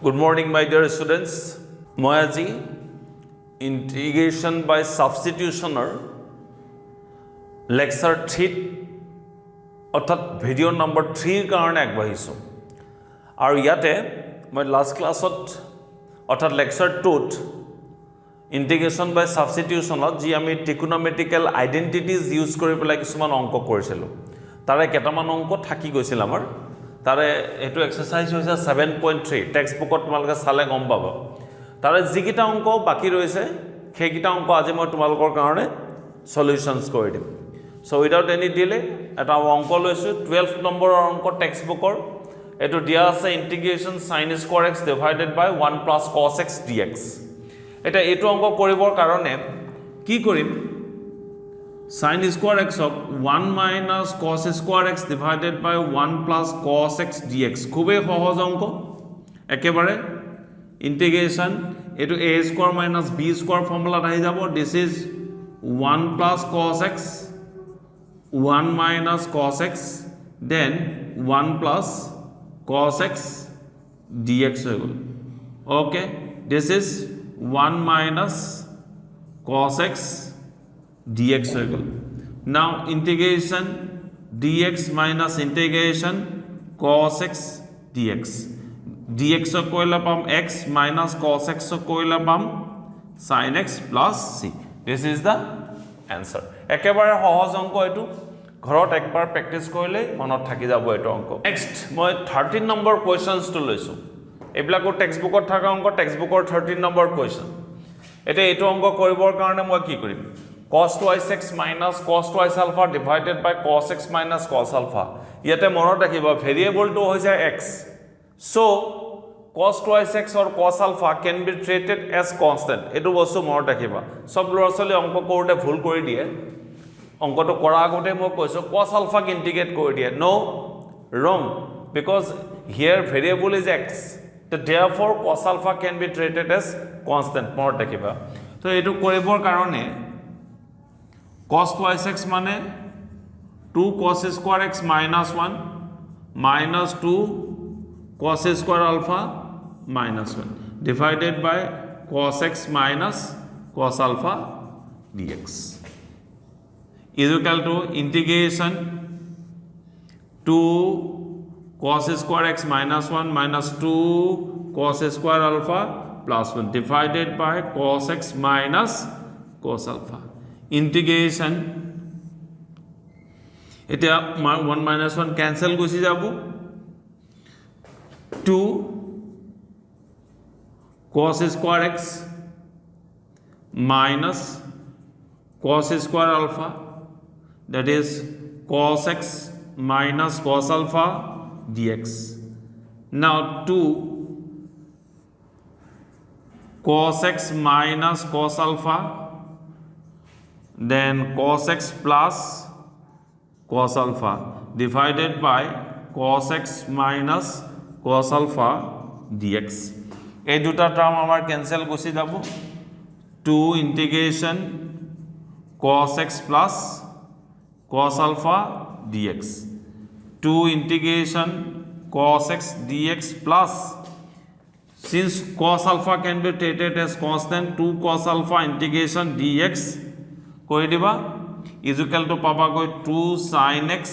Good morning, my dear students. মই আজি ইন্টিগ্ৰেশ্যন বাই সাবস্টিটিউশনৰ lecture 3 অৰ্থাৎ ভিডিঅ' নম্বৰ 3 কাৰণে আগবাঢ়িছোঁ আৰু ইয়াতে মই লাষ্ট ক্লাছত অৰ্থাৎ লেকচাৰ 2ত ইন্টিগ্ৰেশ্যন বাই সাবস্টিটিউশনত যি আমি ট্ৰিকোনোমেট্ৰিকেল আইডেন্টিটিজ ইউজ কৰি পেলাই কিছুমান অংক কৰিছিলোঁ তাৰে কেইটামান অংক থাকি গৈছিল আমাৰ তাৰে এটো এক্সাৰসাইজ হৈছে 7.3 টেক্সট বুকত তোমালোকে চালে গম পাব তাৰে যিকিটা অংক বাকি ৰৈছে সেইকিটা অংক আজি মই তোমালোকৰ কাৰণে সলিউশনস কৰি দিম সো উইদাউট এনি ডিলে এটা অংক লৈছো 12 নম্বৰৰ অংক টেক্সট বুকৰ এটো দিয়া আছে ইন্টিগ্ৰেশ্যন sin স্কয়াৰ x ডিভাইডেড বাই 1 প্লাস cos x dx এটা এটো অংক কৰিবৰ কাৰণে কি কৰিম sin square x of 1 minus cos square x divided by 1 plus cos x dx খুবই সহজ অংক একেবাৰে ইন্টিগ্ৰেশ্যন এটো a square minus b square ফৰ্মুলাত আহি যাব this is 1 plus cos x 1 minus cos x then 1 plus cos x dx হৈ গ'ল okay this is 1 minus cos x dx হৈ গ'ল now integration dx minus integration cos x dx dx কইলা পাম x minus cos x কইলা পাম sin x plus c this is the answer একেবাৰে সহজ অংক এটো ঘৰত একবাৰ প্ৰ্যাকটিস কৰিলে মনত থাকি যাব এটো অংক নেক্সট মই 13 নম্বৰ কোৱেশ্চনস টো লৈছো এবিলাকৰ টেক্সট বুকত থকা অংক টেক্সট বুকৰ 13 নম্বৰ কোৱেশ্চন এটা এটো অংক কৰিবৰ কাৰণে মই কি কৰিম cos twice x minus cos twice alpha divided by cos x minus cos alpha ইয়াতে মনত ৰাখিবা ভেৰিয়েবল টো হৈছে x so cos twice x or cos alpha can be treated as constant এটো বস্তু মনত ৰাখিবা সব ল'ৰা-ছোৱালী অংক কৰোতে ভুল কৰি দিয়ে অংকটো কৰা আগতে মই কৈছো cos alpha ক ইন্টিগ্ৰেট কৰি দিয়ে no wrong because here variable is x so therefore cos alpha can be treated as constant মনত ৰাখিবা তো এটো কৰিবৰ কাৰণে cos twice x মানে 2 cos square x minus 1 minus 2 cos square alpha minus 1 divided by cos x minus cos alpha dx is equal to integration 2 cos square x minus 1 minus 2 cos square alpha plus 1 divided by cos x minus cos alpha integration এটা 1 minus 1 cancel গুছি যাব 2 cos square x minus cos square alpha that is cos x minus cos alpha dx now 2 cos x minus cos alpha then cos x plus cos alpha divided by cos x minus cos alpha dx এই দুটা term আমার cancel গুছি যাব 2 integration cos x plus cos alpha dx 2 integration cos x dx plus since cos alpha can be treated as constant 2 cos alpha integration dx কৰি দিবা is equal to পাবা গৈ 2 sin x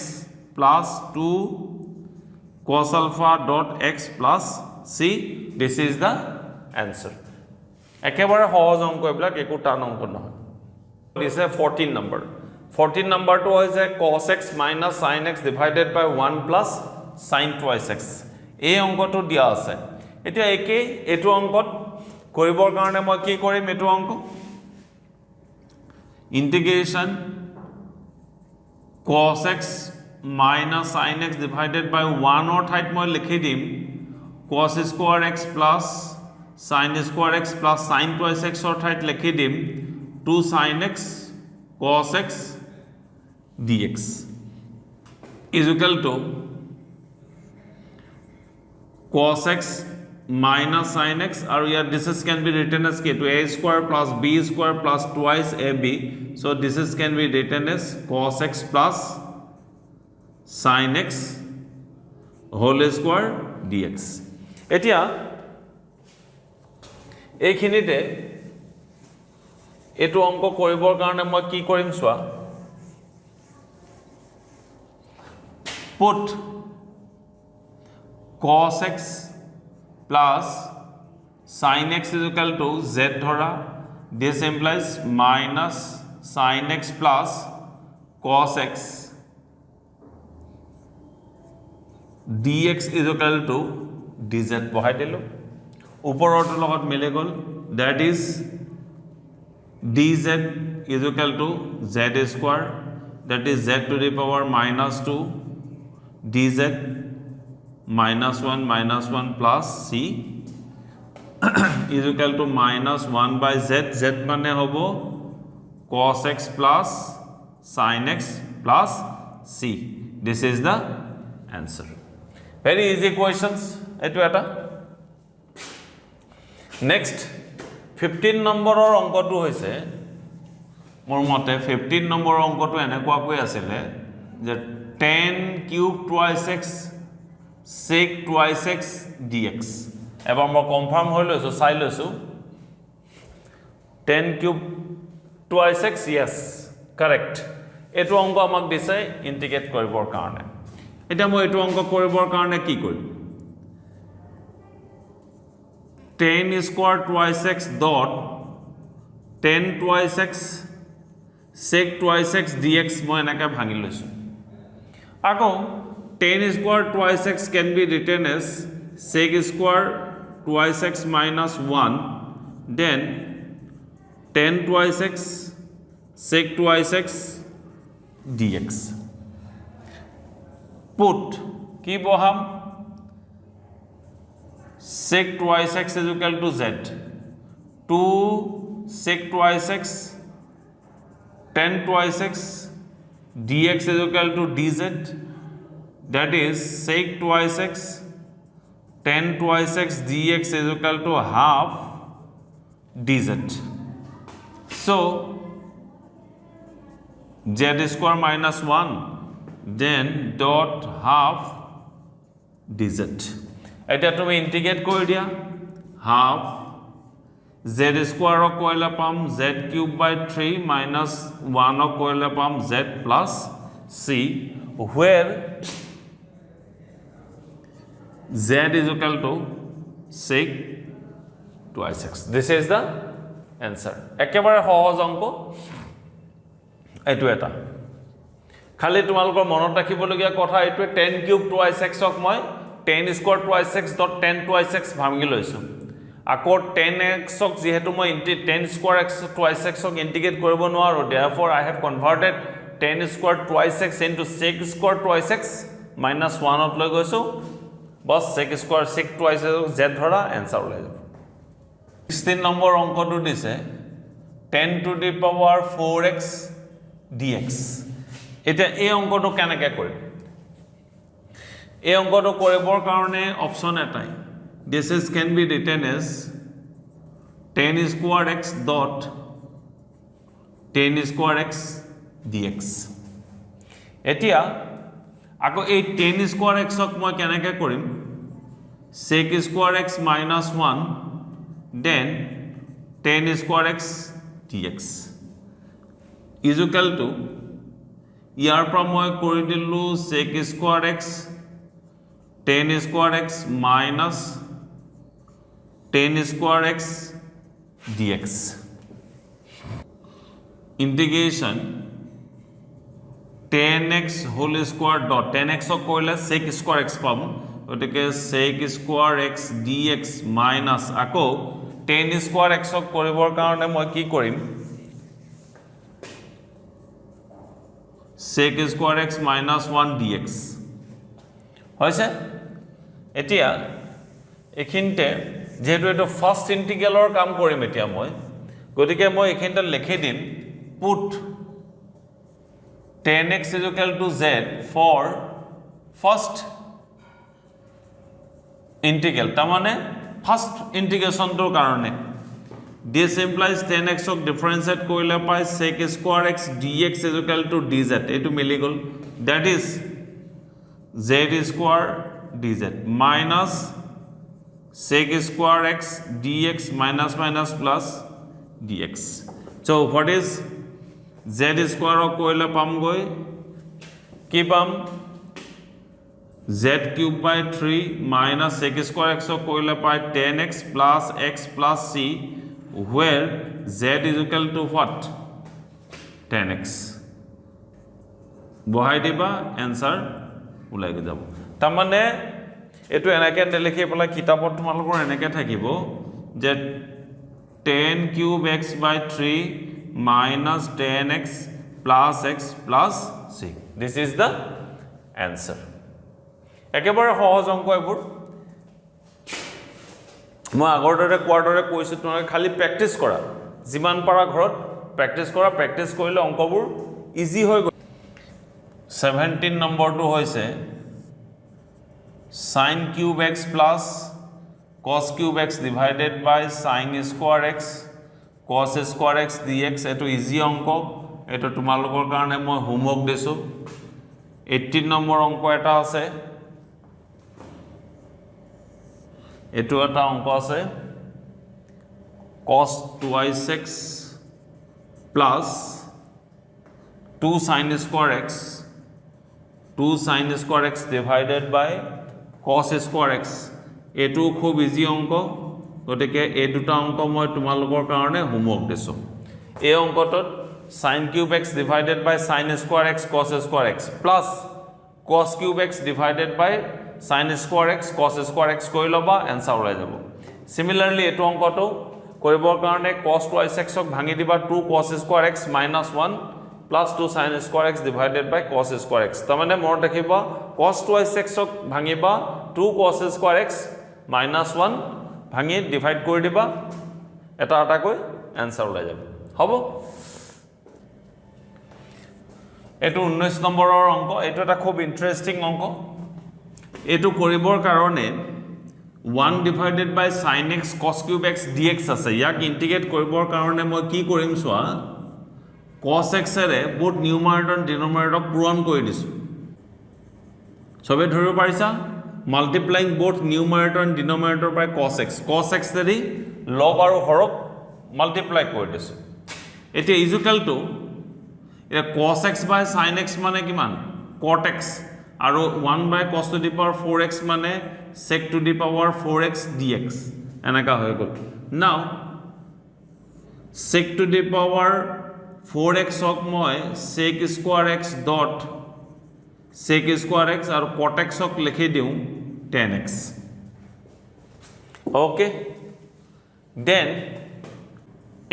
plus 2 cos alpha dot x plus c this is the answer একেবাৰে সহজ অংক এবিলাক একো টান অংক নহয় this is 14 number 14 number to হৈছে cos x minus sin x divided by 1 plus sin twice x এই অংকটো দিয়া আছে এতিয়া একে এটো অংকত কৰিবৰ কাৰণে মই কি কৰিম এটো অংক integration cos x minus sin x divided by 1 or ঠাইত মই লিখি দিম cos square x plus sin square x plus sin twice x or ঠাইত লিখি দিম 2 sin x cos x dx is equal to cos x minus sin x or here this is can be written as k to a square plus b square plus twice ab so this is can be written as cos x plus sin x whole square dx etia এইখিনিতে এইটো অংক কৰিবৰ কাৰণে মই কি কৰিম চোৱা put cos x plus sin x is equal to z dhora this implies minus sin x plus cos x dx is equal to dz বহাই দিলো ওপৰটো লগত মিলে গল that is dz is equal to z square that is z to the power minus 2 dz minus 1 plus c is equal to minus 1 by z z মানে হ'ব cos x plus sin x plus c this is the answer very easy questions etu eta next 15 নম্বৰৰ অংকটো হৈছে মোৰ মতে 15 নম্বৰৰ অংকটো এনেকুৱাকৈ আছিল যে tan cube twice x sec twice x dx এবাৰ মই কনফাৰ্ম হৈ লৈছো চাই লৈছো tan cube twice x yes correct এটো অংক আমাক দিছে ইন্টিগ্ৰেট কৰিবৰ কাৰণে এটা মই এটো অংক কৰিবৰ কাৰণে কি কৰিম tan square twice x dot tan twice x sec twice x dx মই এনেকৈ ভাঙি লৈছো আকৌ tan square twice x can be written as sec square twice x minus 1 then tan twice x sec twice x dx put কি বহাম sec twice x is equal to z 2 sec twice x tan twice x dx is equal to dz that is sec twice x tan twice x dx is equal to half dz so z square minus 1 then dot half dz এটা তুমি integrate কৰি দিয়া half z square ক কইলা পাম z cube বাই 3 minus 1 ক কইলা পাম z plus c where z is equal to sec twice x this is the answer একেবাৰে সহজ অংক এটো এটা খালি তোমালোকৰ মনত ৰাখিবলগীয়া কথা এটো tan কিউব twice x ক মই tan square twice x dot tan twice x ভাঙি লৈছো আকৌ tan x ক যেহেতু মই tan square x twice x ক ইন্টিগ্ৰেট কৰিব নোৱাৰো therefore I have converted tan square twice x into sec square twice x minus 1 ত লৈ গৈছো বস sec square sec twice x z ধৰা आंसर ওলাই যাব 16 নম্বৰ অংকটো দিছে 10 to the power 4x dx এটা এই অংকটো কেনেকৈ কৰিম এই অংকটো কৰিবৰ কাৰণে অপচন এটাই this is can be written as tan square x dot tan square x dx এতিয়া আকৌ এই tan square x ক মই কেনেকৈ কৰিম sec square x minus 1 then tan square x dx is equal to ইয়াৰ পৰা মই কৰি দিলো sec square x tan square x minus tan square x dx integration tan x whole square dot tan x ক কৰিলে sec square x পাম ওটিকে sec square x dx minus আকৌ tan square x ক কৰিবৰ কাৰণে মই কি কৰিম sec square x minus 1 dx হৈছে এতিয়া এখিনতে যেহেতু এটো ফার্স্ট ইন্টিগ্ৰালৰ কাম কৰিম এতিয়া মই গতিকে মই এখিনতে লিখি দিম put tan x is equal to z for first integral তাৰ মানে ফাৰ্স্ট ইন্টিগ্ৰেশনটোৰ কাৰণে this implies tan x ক ডিফাৰেন্সিয়েট কৰিলে পাই sec square x dx is equal to dz এটো মিলি গল that is z square dz minus sec square x dx minus minus plus dx. So what is z square koile pam goi ki pam z cube by 3 minus sec square x koile pai 10x plus c, where z is equal to what? 10x. বহাই দিবা answer ওলাই যাব। তাৰ মানে এটো এনেকে লিখি পেলাই কিতাপত তোমালোকৰ এনেকে থাকিব যে 10 cube x by 3 minus 10x plus x plus c. This is the answer. একেবাৰে সহজ অংক এইবোৰ। মই আগৰ দৰে কোৱাৰ দৰে কৈছো তোমালোকে খালি প্ৰেক্টিস কৰা, যিমান পাৰা ঘৰত প্ৰেক্টিস কৰা, প্ৰেক্টিস কৰিলে অংকবোৰ ইজি হৈ গৈ। 17 নম্বৰটো হৈছে sin cube x plus cos cube x divided by sin square x cos square x dx. এটো ইজি অংক, এটো তোমালোকৰ কাৰণে মই হোমৱৰ্ক দিছো। 18 নম্বৰ অংক এটা আছে, এটো এটা অংক আছে cos 2x plus 2 sin square x 2 sin square x divided by cos square x. এটো খুব ইজি অংক, গতিকে এই দুটা অংক মই তোমালোকৰ কাৰণে হোমৱৰ্ক দিছো। এই অংকটোত sin cube x divided by sin square x cos square x plus cos cube x divided by sin square x cos square x কৰি লবা, এনসাৰ ওলাই যাব। সিমিলাৰলি এটো অংকটো কৰিবৰ কাৰণে cos 2x ক ভাঙি দিবা 2 cos square x minus 1 plus 2 sin square x divided by cos square x. তাৰমানে মনত ৰাখিবা cos 2x ক ভাঙিবা 2 cos square x minus 1 ভাঙি ডিভাইড কৰি দিবা, এটা এটাকৈ এনসাৰ ওলাই যাব। হ'ব, এটো 19 নম্বৰৰ অংক। এটো এটা খুব ইন্টাৰেস্টিং অংক। এটো কৰিবৰ কাৰণে 1 divided by sin x cos cube x dx আছে। ইয়াক ইন্টিগ্ৰেট কৰিবৰ কাৰণে মই কি কৰিম চোৱা, cos x array both numerator and denominator পূৰণ কৰি দিছো। সবে ধৰিব পাৰিছা, multiplying both numerator and denominator by cos x এৰি লব আৰু হৰক মাল্টিপ্লাই কৰি দিছো। এটা is equal to cos x by sin x মানে কিমান cot x, আৰু 1 by cos to the power 4x মানে sec to the power 4x dx এনেকা হৈ গল। নাও sec to the power 4x হক মই sec square x dot sec square x আৰু cot x হক লিখি দিও 10x। ওকে, দেন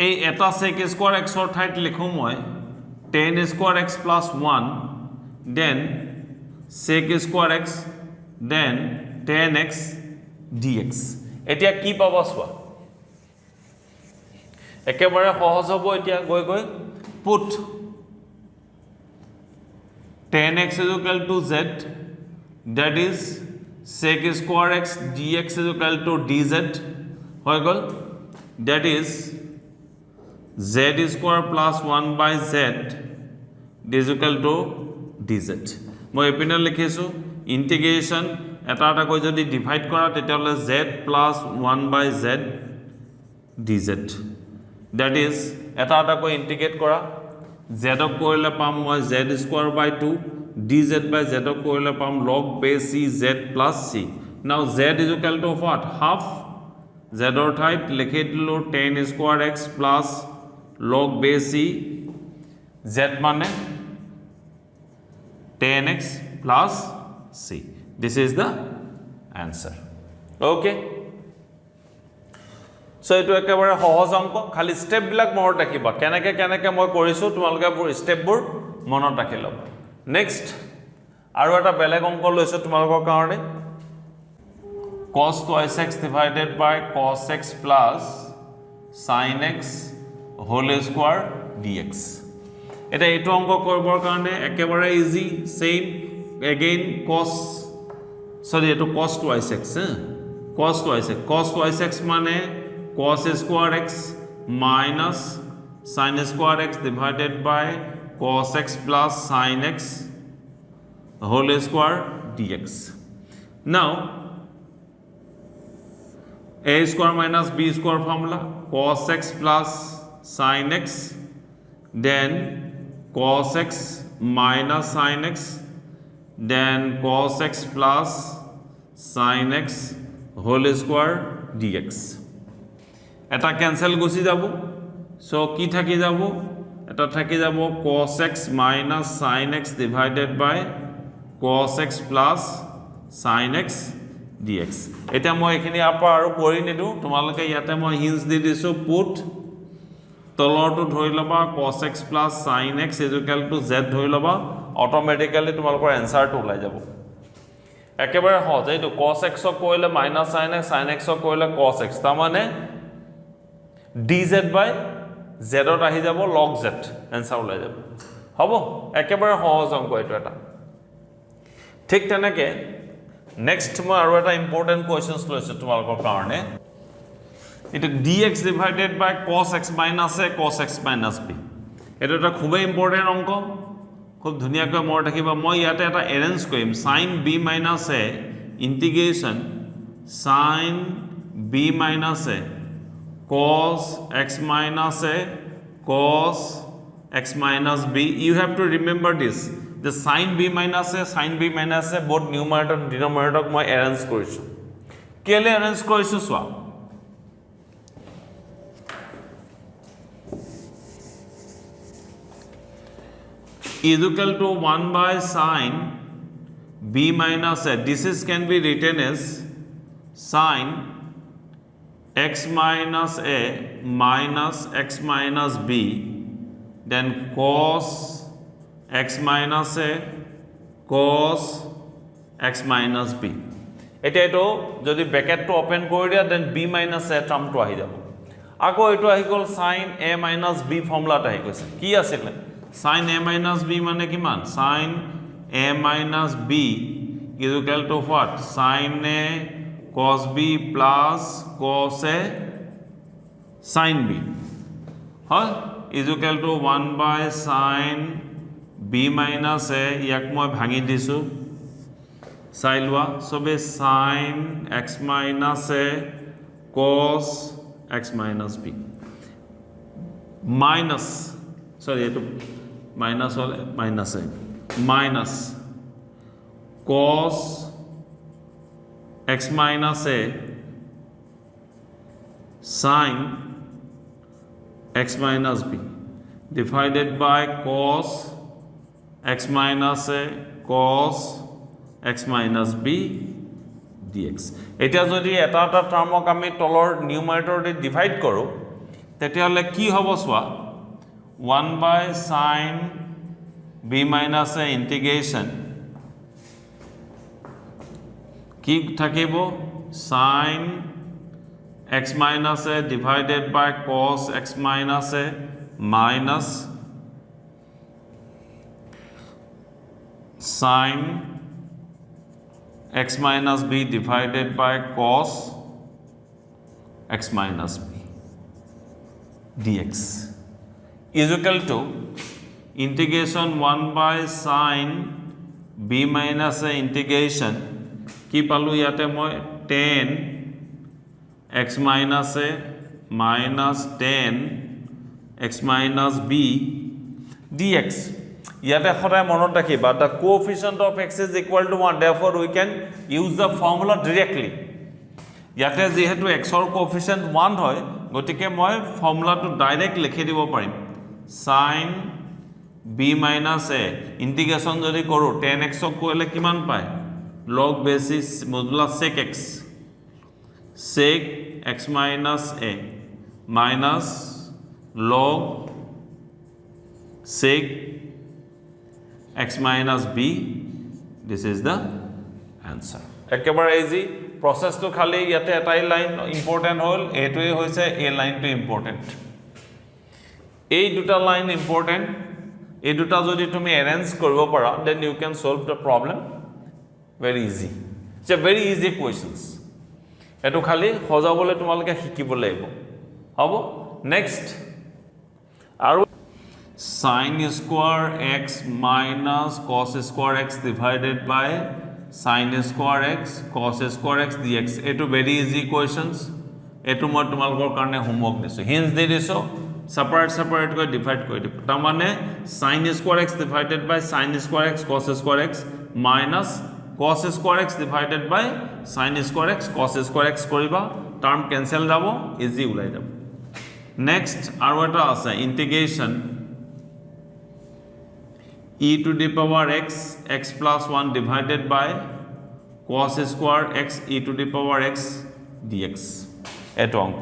এই এটা sec square x অৰ ঠাইত লিখো মই 10 square x plus 1 then sec square x then 10x dx. এতিয়া কি পাবা চোৱা, একেবাৰে সহজ হ'ব। এতিয়া গৈ গৈ put 10x is equal to z, that is sec square x dx is equal to dz হৈ গল, that is z square plus 1 by z is equal to dz. মই এপিনে লিখিছো ইন্টিগ্রেশন এটা এটা কৈ যদি ডিভাইড কৰা তেতিয়াহলে z plus 1 by z dz, that is এটা এটা কৈ ইন্টিগ্রেট কৰা, z ক কৰিলে পাম মই z square by 2 dz by z ক কৰিলে পাম log base c z plus c. now z is equal to what, half, z or ঠাইত লিখি দিলো 10 square x plus log base c, z মানে 10x plus c. This is the answer. Okay, so eto ekebare সহজ অংক, খালি step বিলাক মনত ৰাখিবা, কেনেকে কেনেকে মই কৰিছো তোমালোকে পুৰ স্টেপ বোৰ মনত ৰাখি লবা। নেক্সট আৰু এটা বেলেগ অংক লৈছো তোমালোকৰ কাৰণে, cos 2x divided by cos x plus sin x whole square dx. এটা এইটো অংক কৰিবৰ কাৰণে একেবাৰে ইজি, সেম এগেইন cos এটো cos 2x cos 2x মানে cos square x minus sin square x divided by cos x plus sin x whole square dx. now a square minus b square formula, cos x plus sin x, then cos x minus sin x, then cos x plus sin x whole square dx. এটা cancel গুছি যাব, so কি থাকি যাব, এটা থাকি যাব cos x minus sin x divided by cos x plus sin x dx. এটা মই এখিনি আপা আৰু কৰি নিদু, তোমালোকে ইয়াতে মই হিন্স দি দিছো, পুট তলৰটো ধৰি লবা cos x plus sin x equal to z ধৰি লবা, অটোমেটিক্যালি তোমালোকৰ এনসাৰটো ওলাই যাব। একেবাৰে সহজ, এইটো cos x কইলে minus sin x, sin x কইলে cos x, তাৰ মানে dz by z ত আহি যাব log z, এনসাৰ ওলাই যাব। হ'ব, একেবাৰে সহজ অংক এইটো এটা। ঠিক তেনেকে নেক্সট মই আৰু এটা ইম্পৰ্টেন্ট কোৱেশ্চনছ লৈছো তোমালোকৰ কাৰণে। এটা dx divided by cos x minus a cos x minus b, এটা এটা খুবই ইম্পৰ্টেন্ট অংক, খুব ধুনিয়াকৈ মনত ৰাখিবা। মই ইয়াতে এটা এৰেঞ্জ কৰিম, sin b minus a integration sin b minus a cos x minus a cos x minus b. You have to remember this, the sin b minus a both numerator and denominator মই arrange কৰিছো। কেলে arrange কৰিছো চোৱা, is equal to 1 by sin b minus a, this is can be written as sin x minus a minus x minus b, then cos x minus a cos x minus b. এটা এটো যদি ব্র্যাকেটটো open কৰি দিয়া then b minus a টার্মটো আহি যাব। আকৌ এটো আহি গল sin a minus b ফর্মুলাটা আহি গৈছে, কি আছিল sin a minus b মানে কিমান, sin a minus b is equal to what, sin a cos b plus cos a sin b, হয়, is equal to 1 by sin b minus a, ইয়াক মই ভাঙি দিছো চাই লোৱা, সবে sin x minus a cos x minus b minus, sorry এটো minus হলে minus a minus cos x minus a sin x minus b divided by cos x minus a cos x minus b dx. এটা যদি এটা এটা টার্মক আমি তলৰ নিউমাৰেটৰ দি divide কৰো, তেতিয়াহলে কি হ'ব চোৱা, 1 by sin b minus a integration কি থাকিব, sin x minus a divided by cos x minus a minus sin x minus b divided by cos x minus b dx is equal to integration 1 by sin b minus a integration কি পালো ইয়াতে মই tan x minus a minus tan x minus b dx. ইয়াতে সদায় মনত ৰাখিবা, the coefficient of x is equal to 1, therefore we can use the formula directly. ইয়াতে যেহেতু x ৰ coefficient 1 হয়, গতিকে মই ফৰ্মুলাটো ডাইৰেক্ট লিখি দিব পাৰিম, sin b minus a integration যদি কৰো tan x ক কৰিলে কিমান পায়, log basis modulus sec x, sec x minus a minus log sec x minus b, this is the answer. একেবাৰে ইজি প্ৰসেসটো, খালি ইয়াতে এটাই লাইন ইম্পৰ্টেন্ট হল, এটোই হৈছে এই লাইনটো ইম্পৰ্টেন্ট, এই দুটা লাইন ইম্পৰ্টেন্ট, এই দুটা যদি তুমি এৰেঞ্জ কৰিব পাৰা then you can solve the problem very easy. It's a very easy questions, এটো খালি সজাবলৈ তোমালোকে শিকিব লাগিব। হ'ব, নেক্সট আৰু sin square x minus cos square x divided by sin square x cos square x dx, এটো very easy questions, এটো মই তোমালোকৰ কাৰণে হোমৱৰ্ক দিছো হিন্স দি দিছো সেপাৰেট কৰি ডিভাইড কৰি দিব তাৰ মানে sin square x divided by sin square x cos square x minus cos square x divided by sin square x cos square x কৰিবা টাৰ্ম ক্যান্সেল যাব ইজি ওলাই যাব নেক্সট আৰু এটা আছে ইন্টিগ্ৰেশন e to the power x x plus 1 divided by cos square x e to the power x dx এটো অঙ্ক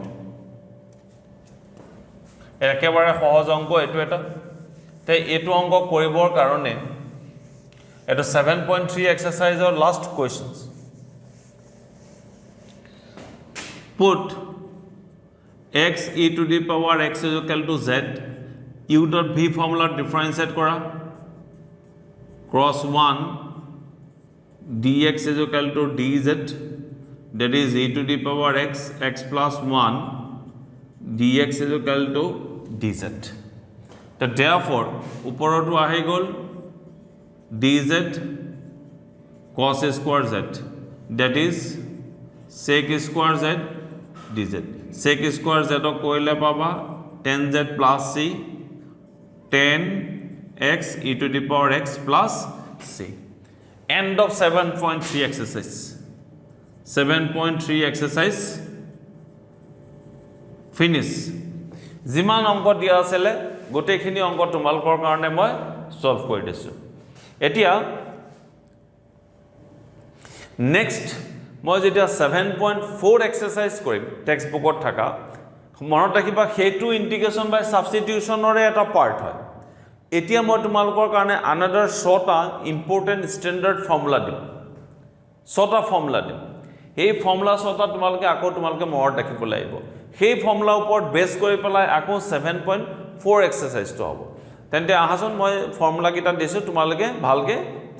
একেবারে সহজ অঙ্ক এটো এটা তে এটো অঙ্ক কৰিবৰ কাৰণে এটো 7.3 এক্সাৰসাইজৰ last questions put x e to the power x is equal to z u dot v formula differentiate kora cross 1 dx is equal to dz that is e to the power x x plus 1 dx is equal to dz so therefore uporotu ahi gol dz cos square z that is sec square z dz sec square z koile paba tan z plus c tan x e to the power x plus c end of 7.3 exercise 7.3 exercise finish জিমান অঙ্ক দিয়া আছিলে গোটেইখিনি অঙ্ক তোমালোকৰ কাৰণে মই solve কৰি দিছো এতিয়া নেক্সট মই যেতিয়া 7.4 এক্সাৰসাইজ কৰিম টেক্সট বুকত থাকা মনত ৰাখিবা হেতু ইন্টিগ্ৰেশন বাই সাবস্টিটিউশনৰে এটা পাৰ্ট হয় এতিয়া মই তোমালোকৰ কাৰণে আনাদাৰ 6টা ইম্পৰ্টেন্ট স্ট্যান্ডাৰ্ড ফৰ্মুলা দিম 6টা ফৰ্মুলা দিম এই ফৰ্মুলা 6টা তোমালোকে মনত ৰাখিব লাগিব সেই ফৰ্মুলা ওপৰত বেস কৰি পেলাই আকৌ 7.4 এক্সারসাইজটো হ'ব তেন্তে আহাজন মই ফর্মুলা কিটা দিছো তোমালোকে ভালকে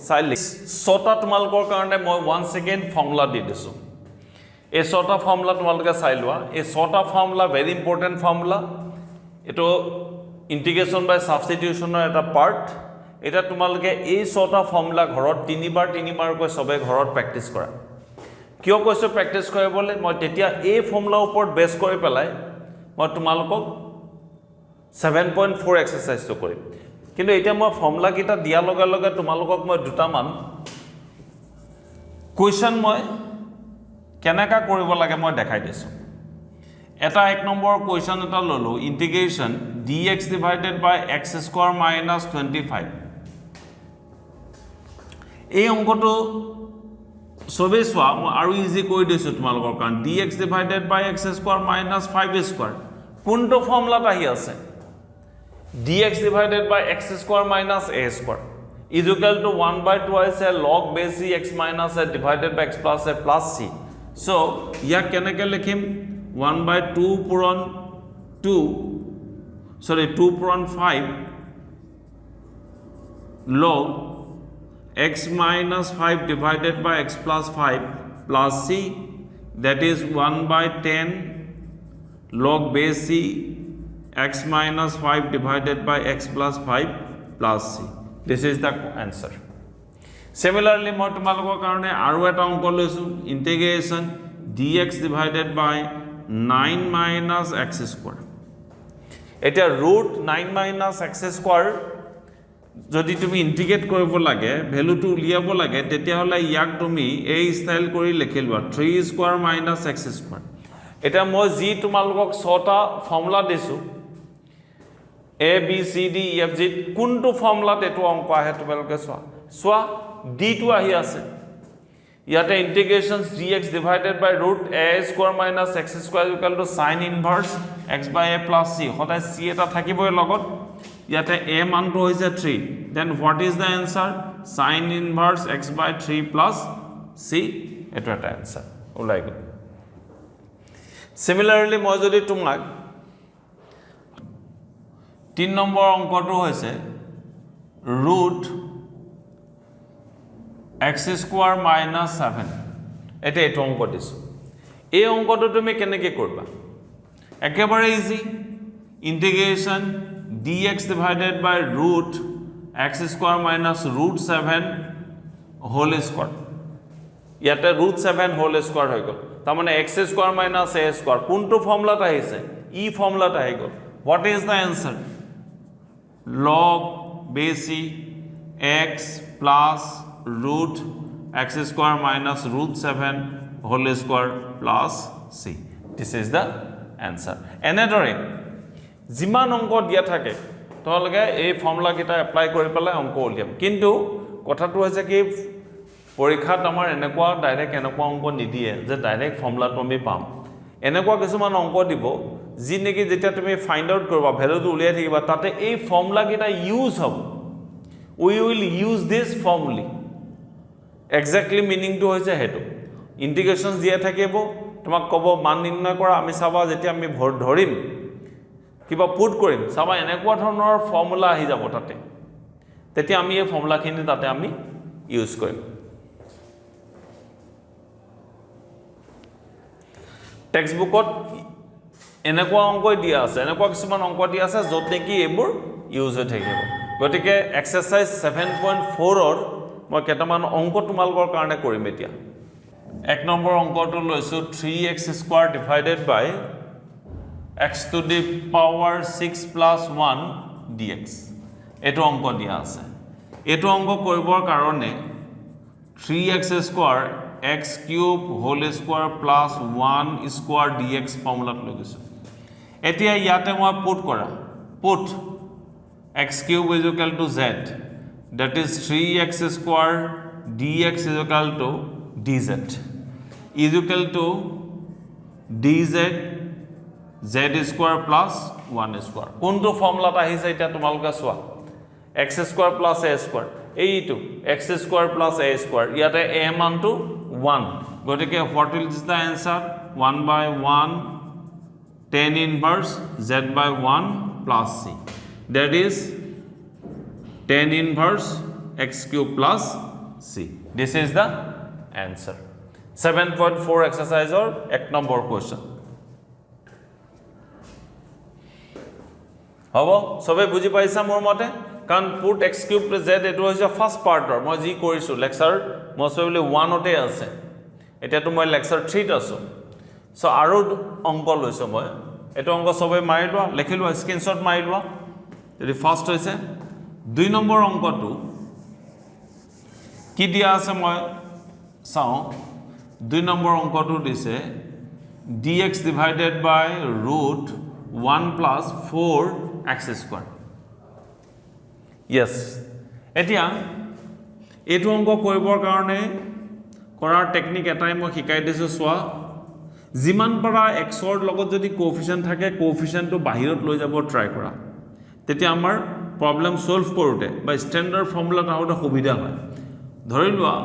চাই লিখ 6টা তোমালোকৰ কাৰণে মই 1 সেকেন্ড ফৰ্মুলা দি দিছো এই 6টা ফৰ্মুলা তোমালোকে চাই লোৱা এই 6টা ফৰ্মুলা ভেৰি ইম্পৰ্টেন্ট ফৰ্মুলা এটো ইন্টিগ্ৰেশন বাই সাবস্টিটিউশনৰ এটা পাৰ্ট এটা তোমালোকে এই 6টা ফৰ্মুলা ঘৰত তিনিবাৰ কৈ সবে ঘৰত প্ৰেক্টিস কৰা কিয় কৈছো প্ৰেক্টিস কৰিবলৈ মই তেতিয়া এই ফৰ্মুলা ওপৰত বেস কৰি পেলাই মই তোমালোকক 7.4 এক্সাৰসাইজটো কৰিম কিন্তু এতিয়া মই ফর্মুলা কিটা দিয়া লগে তোমালোকক মই দুটা মান কোয়েশ্চন মই কেনেকা কৰিব লাগে মই দেখাই দিছো এটা 1 নম্বৰ কোয়েশ্চন এটা ললো ইন্টিগ্ৰেশন dx divided by x square minus 25 এই অঙ্কটো সবে সোয়া আৰু ইজি কৰি দিছো তোমালোকৰ কাৰণ dx divided by x square minus 5 square কোনটো ফর্মুলাত আহি আছে dx divided by x square minus a square is equal to 1 by 2 is a log base c x minus a divided by x plus a plus c so ইয়াক কেনেকৈ লিখিম 1 by 2 পূৰণ 2 2 পূৰণ 5 log x minus 5 divided by x plus 5 plus c that is 1 by 10 log base c x minus 5 divided by x plus 5 plus c this is the answer similarly মই তোমালোকৰ কাৰণে আৰু এটা অংক লৈছো ইন্টিগ্ৰেশন dx divided by 9 minus x square এটা root 9 minus x square যদি তুমি ইন্টিগ্ৰেট কৰিব লাগে ভ্যালুটো উলিয়াব লাগে তেতিয়া হলে ইয়াক তুমি এই স্টাইল কৰি লিখিলবা 3 square minus x square এটা মই জি তোমালোকক 6টা ফর্মুলা দিছো a b c d e f g কোনটো ফর্মুলাত এটো অঙ্ক আহে তোমালোকে সোয়া d টো আহি আছে ইয়াতে integration dx divided by root a square minus x square equal to sin inverse x by a plus c হতাই c এটা থাকিবই লগত ইয়াতে a মানটো হৈছে 3 then what is the answer sin inverse x by 3 plus c এটো এটা answer ওলাই গল similarly মই যদি তোমাক 3 নম্বৰ অঙ্কটো হৈছে root x square minus 7 এটা এটো অঙ্ক দিছো এই অঙ্কটো তুমি কেনেকৈ কৰিবা একেবাৰে easy integration dx divided by root x square minus root 7 whole square ইয়াতে root 7 whole square হৈ গল তাৰ মানে x square minus a square কোনটো ফৰ্মুলাত আহিছে ই ফৰ্মুলাত আহি গল what is the answer log base x plus root x square minus root 7 whole square plus c this is the answer এনেদৰে যিমান অংক দিয়া থাকে তোমালোকে এই ফৰ্মুলা কিটা এপ্লাই কৰি পেলাই অংক উলিয়াম কিন্তু কথাটো হৈছে কি পৰীক্ষাত আমাৰ এনেকুৱা ডাইৰেক্ট এনেকুৱা অংক নিদিয়ে যে ডাইৰেক্ট ফৰ্মুলাটো আমি পাম এনেকুৱা কিছুমান অংক দিব যি নেকি যেতিয়া তুমি ফাইন্ড আউট কৰিবা ভ্যালুটো উলিয়াই থাকিবা তাতে এই ফৰ্মুলা কিটা ইউজ হ'ব we will use this formula exactly meaning to hoise hetu integrations dia thakebo tomak kobo মান নির্ণয় কৰা আমি চাবা যেতিয়া আমি ভৰ ধৰিম কিবা পুট কৰিম চাবা এনেকুৱা ধৰণৰ ফৰ্মুলা আহি যাব তাতে তেতিয়া আমি এই ফৰ্মুলা খিনি তাতে আমি ইউজ কৰিম টেক্সট বুকত এনেকুৱা অংক দিয়া আছে এনেকুৱা কিছুমান অংক দিয়া আছে যত নেকি এবোৰ ইউজ হৈ থাকিব গতিকে এক্সাৰসাইজ 7.4 অৰ মই কেটামান অংক তোমালকৰ কাৰণে কৰিম এতিয়া এক নম্বৰ অংকটো লৈছো 3x square divided by x to the power 6 plus 1 dx এটো অংক দিয়া আছে এটো অংক কৰিবৰ কাৰণে 3x square x cube whole square plus 1 square dx ফৰ্মুলাত লৈ গৈছো এতিয়া ইয়াতে মই পুট কৰা put x cube is equal to z that is 3x square dx is equal to dz is equal to dz z square plus 1 square কোনটো ফৰ্মুলাত আহিছে এটা তোমালকা সোৱা x square plus a square এইটো x square plus a square ইয়াতে a মানটো 1 গতিকে what is the answer 1 by 1 tan inverse z by 1 plus c that is tan inverse x cube plus c this is the answer 7.4 exercise or ek number question habo sobe buji paisa mor mote kan put x cube plus z etu hoise first part or moi ji korisu lecture most probably 1 ote ase eta to moi lecture 3 ta aso so aru onko loiso moi etu onko sobe marilwa lekhilwa screenshot marilwa যদি first হইছে 2 number অংকটো কি দিয়া আছে মই চাও 2 number অংকটো দিছে dx divided by root 1 plus 4x square yes এতিয়া এটো অংক কৰিবৰ কাৰণে কৰাৰ টেকনিক এটাই মই শিকাই দিছো সোৱা জিমান পাৰা x ৰ লগত যদি কোএফিচিয়েন্ট থাকে কোএফিচিয়েন্টটো বাহিৰত লৈ যাব ট্ৰাই কৰা তেতিয়া আমাৰ প্ৰবলেম সলভ কৰোতে বা স্ট্যান্ডাৰ্ড ফৰ্মুলা তাহতে সুবিধা হয় ধৰি লোৱা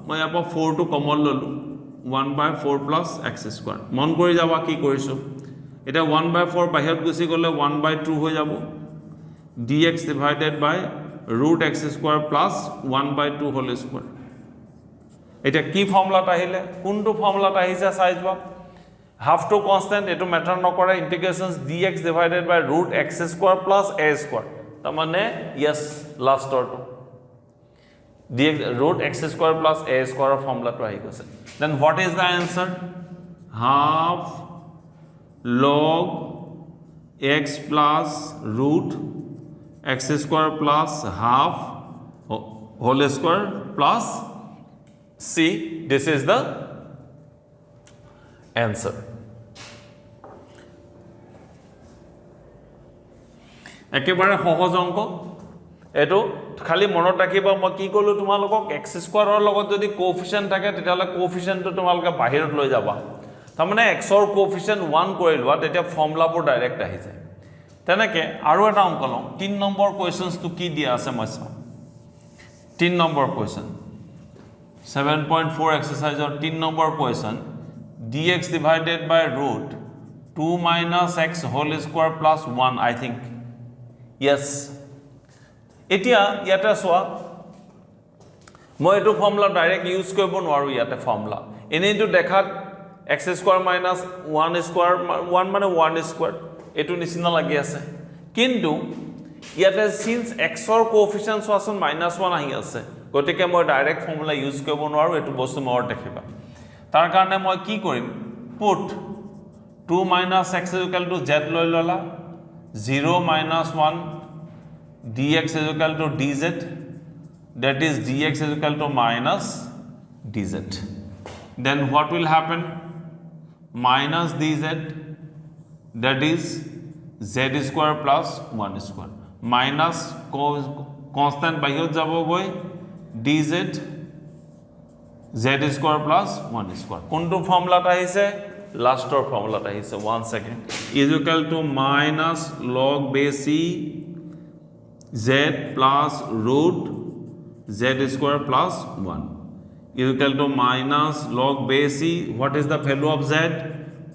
মই আপা 4 টো কমন ললো 1 by 4 plus x square মন কৰি যাবা কি কৰিছো এটা 1 by 4 বাহিৰত গুছি গলে 1 by 2 হৈ যাব dx divided by root x square plus 1 by 2 whole square এটা কি ফৰ্মুলাত আহিলে কোনটো ফৰ্মুলাত আহিছে চাইজবা half to constant eto matter nokore integrations dx divided by root x square plus a square tamane yes last order dx root x square plus a square formula to ahi gose then what is the answer half log x plus root x square plus half whole square plus c this is the answer একেবাৰে সহজ অংক এটো খালি মনত ৰাখিবা মই কি কলো তোমালোকক x স্কয়াৰৰ লগত যদি কোএফিচিয়েন্ট থাকে তেতিয়ালে কোএফিচিয়েন্টটো তোমালোকে বাহিৰত লৈ যাবা তাৰমানে x ৰ কোএফিচিয়েন্ট 1 কৰি লোৱা তেতিয়া ফৰ্মুলাবোৰ ডাইৰেক্ট আহি যায় তেনেকে আৰু এটা অংক লওঁ 3 নম্বৰ কোৱেশ্চনছ টু কি দিয়া আছে মই চাম 3 number question 7.4 এক্সাৰসাইজৰ 3 number question dx divided by root 2 minus x whole square plus 1 I think yes etia yata soa moi etu formula direct use koibo noaru yata formula ene to dekhat x square minus 1 square 1 mane 1 square etu nisina lagi ase kintu yata since x or coefficient ason -1 ahi ase gotike moi direct formula use koibo noaru etu bostu more dekhiba tar karone moi ki korim put 2 minus x is equal to z loi lola 0 minus 1 dx is equal to dz, that is dx is equal to minus dz. Then what will happen? Minus dz, that is z square plus 1 square, minus constant bahiyot jabo goi dz z square plus 1 square. Kuntu formula ta ahise? Last formula ta ahise. 1 second. Is equal to minus log base c z plus root z square plus 1 is equal to minus log base c. What is the value of z?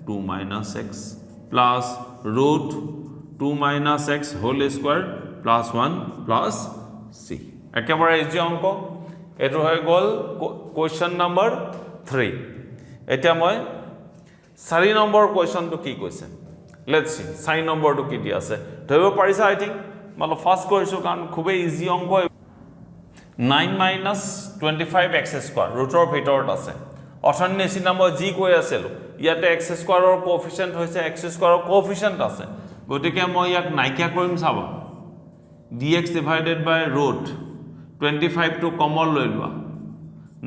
2 minus x plus root 2 minus x whole square plus 1 plus c. ekebare easy onko etu hoy gol question number 3. eta moi 4 number question to ki koise, let's see 4 number to ki di ase ধৰিব পাৰিছা? I think মানে first কৰিছো কাৰণ খুবে easy অংক 9 minus 25 x square root of ভিতৰত আছে অথনি নিচিনা মই জি কৈ আছিলো ইয়াতে x square ৰ কোএফিচিয়েন্ট হৈছে x square ৰ কোএফিচিয়েন্ট আছে গতিকে মই ইয়াক নাইকিয়া কৰিম চাবা dx divided by root 25 to common লৈ লোৱা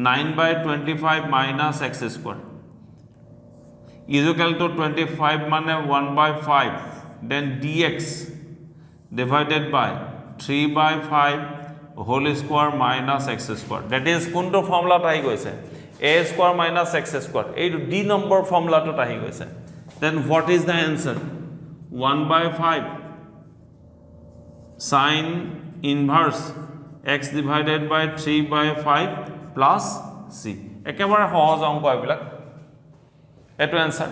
9 by 25 minus x square is equal to 25 মানে 1 by 5 then dx divided by 3 by 5 whole square minus x square, that is kunto formula ta hi goise a square minus x square ei d number formula to ta hi goise. Then what is the answer? 1 by 5 sin inverse x divided by 3 by 5 plus c. ekebare সহজ অংক এবিলাক এটো answer.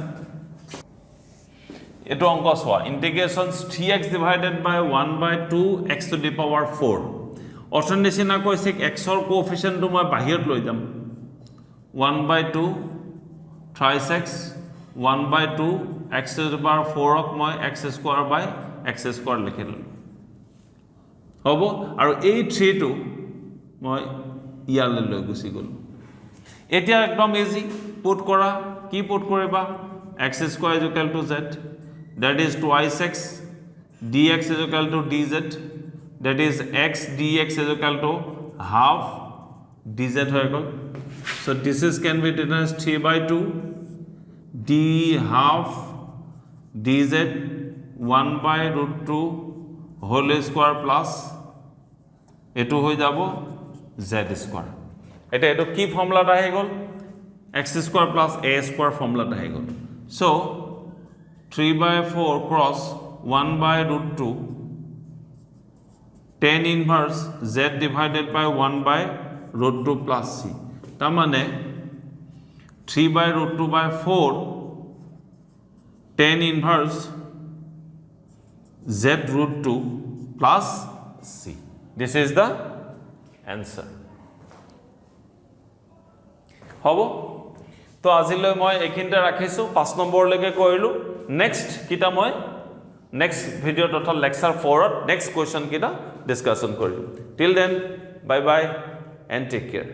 এটো অংক সোয়া integration 3x divided by 1 by 2 x to the power 4 অথন নিচিনা কৈছে x ৰ কোএফিচিয়েন্ট মই বাহিৰত লৈ যাম 1 by 2 thrice x 1 by 2 x to the power 4 ক মই x square by x square লিখিলো হ'ব আৰু এই 3 টো মই ইয়ালে লৈ গুছি গল এতিয়া একদম ইজি পুট কৰা কি পুট কৰিবা x square is equal to z, that is twice x, dx is equal to dz, that is x dx is equal to half dz hoy gol. So this is can be written as 3 by 2 d half dz 1 by root 2 whole square plus etu hoy jabo z square. eta etu ki formula ta he gol x square plus a square formula ta he gol. So 3 by 4 cross 1 by root 2 tan inverse z divided by 1 by root 2 plus c. ta mane 3 by root 2 by 4 tan inverse z root 2 plus c. This is the answer. হব তো আজিলৈ মই এইখিনিতে ৰাখিছো 5 number লৈকে কৰিলো next কিটা মই নেক্সট ভিডিও তথা লেকচাৰ 4 ত নেক্সট কোৱেশ্চন কিটা ডিসকাশন কৰিম till then bye bye and take care